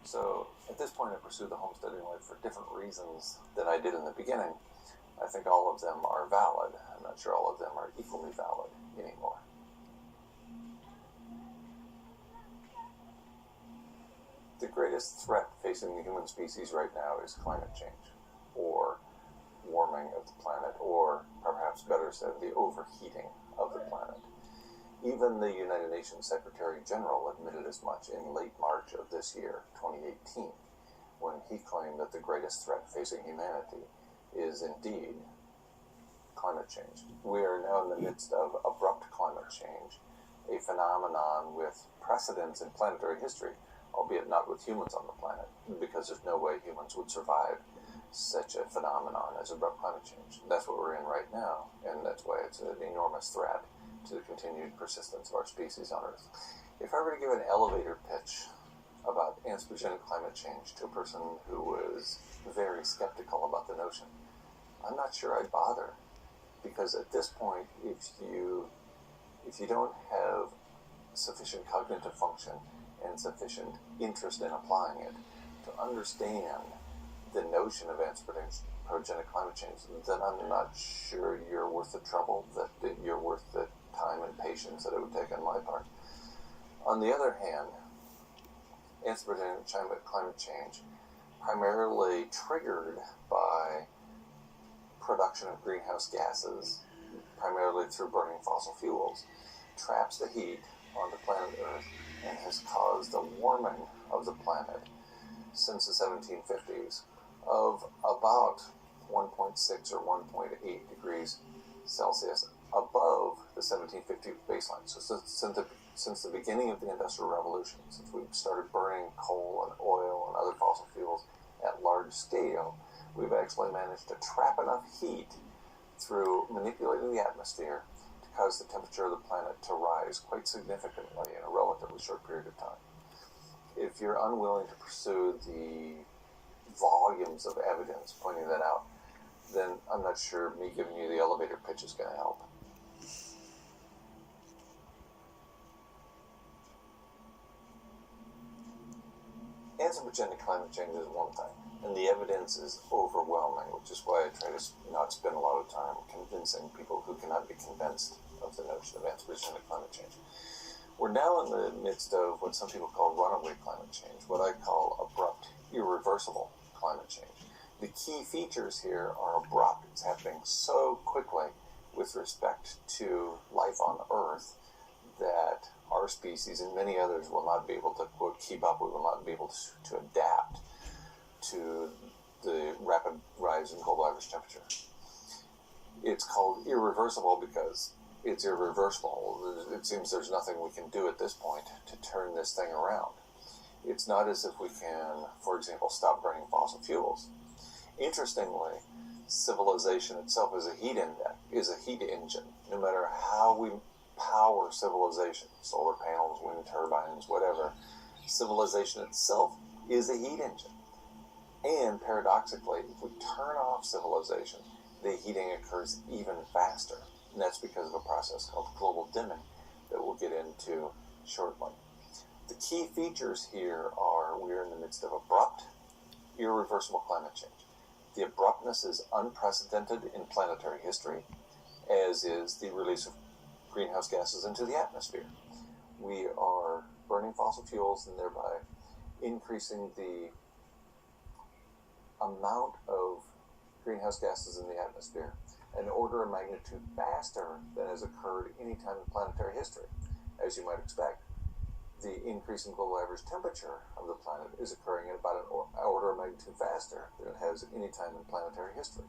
So at this point I pursue the homesteading life for different reasons than I did in the beginning. I think all of them are valid. I'm not sure all of them are equally valid anymore. The greatest threat facing the human species right now is climate change, or warming of the planet, or perhaps better said, the overheating of the planet. Even the United Nations Secretary General admitted as much in late March of this year, 2018, when he claimed that the greatest threat facing humanity is indeed climate change. We are now in the midst of abrupt climate change, a phenomenon with precedents in planetary history, albeit not with humans on the planet, because there's no way humans would survive such a phenomenon as abrupt climate change. That's what we're in right now, and that's why it's an enormous threat to the continued persistence of our species on Earth. If I were to give an elevator pitch about anthropogenic climate change to a person who was very skeptical about the notion, I'm not sure I'd bother, because at this point, if you don't have sufficient cognitive function and sufficient interest in applying it to understand the notion of anthropogenic climate change, then I'm not sure you're worth the trouble, that you're worth the time and patience that it would take on my part. On the other hand, anthropogenic climate change, primarily triggered by production of greenhouse gases, primarily through burning fossil fuels, traps the heat on the planet Earth and has caused a warming of the planet since the 1750s of about 1.6 or 1.8 degrees Celsius above the 1750 baseline. So since the beginning of the Industrial Revolution, since we started burning coal and oil and other fossil fuels at large scale, we've actually managed to trap enough heat through manipulating the atmosphere to cause the temperature of the planet to rise quite significantly in a relatively short period of time. If you're unwilling to pursue the volumes of evidence pointing that out, then I'm not sure me giving you the elevator pitch is going to help. Anthropogenic climate change is one thing, and the evidence is overwhelming, which is why I try to not spend a lot of time convincing people who cannot be convinced of the notion of anthropogenic climate change. We're now in the midst of what some people call runaway climate change, what I call abrupt, irreversible climate change. The key features here are abrupt. It's happening so quickly with respect to life on Earth that our species and many others will not be able to, quote, keep up. We will not be able to adapt to the rapid rise in global average temperature. It's called irreversible because it's irreversible. It seems there's nothing we can do at this point to turn this thing around. It's not as if we can, for example, stop burning fossil fuels. Interestingly, civilization itself is a heat engine. No matter how we power civilization, solar panels, wind turbines, whatever, civilization itself is a heat engine. And paradoxically, if we turn off civilization, the heating occurs even faster. And that's because of a process called global dimming that we'll get into shortly. The key features here are we're in the midst of abrupt, irreversible climate change. The abruptness is unprecedented in planetary history, as is the release of greenhouse gases into the atmosphere. We are burning fossil fuels and thereby increasing the amount of greenhouse gases in the atmosphere an order of magnitude faster than has occurred any time in planetary history. As you might expect, the increase in global average temperature of the planet is occurring at about an order of magnitude faster than it has any time in planetary history.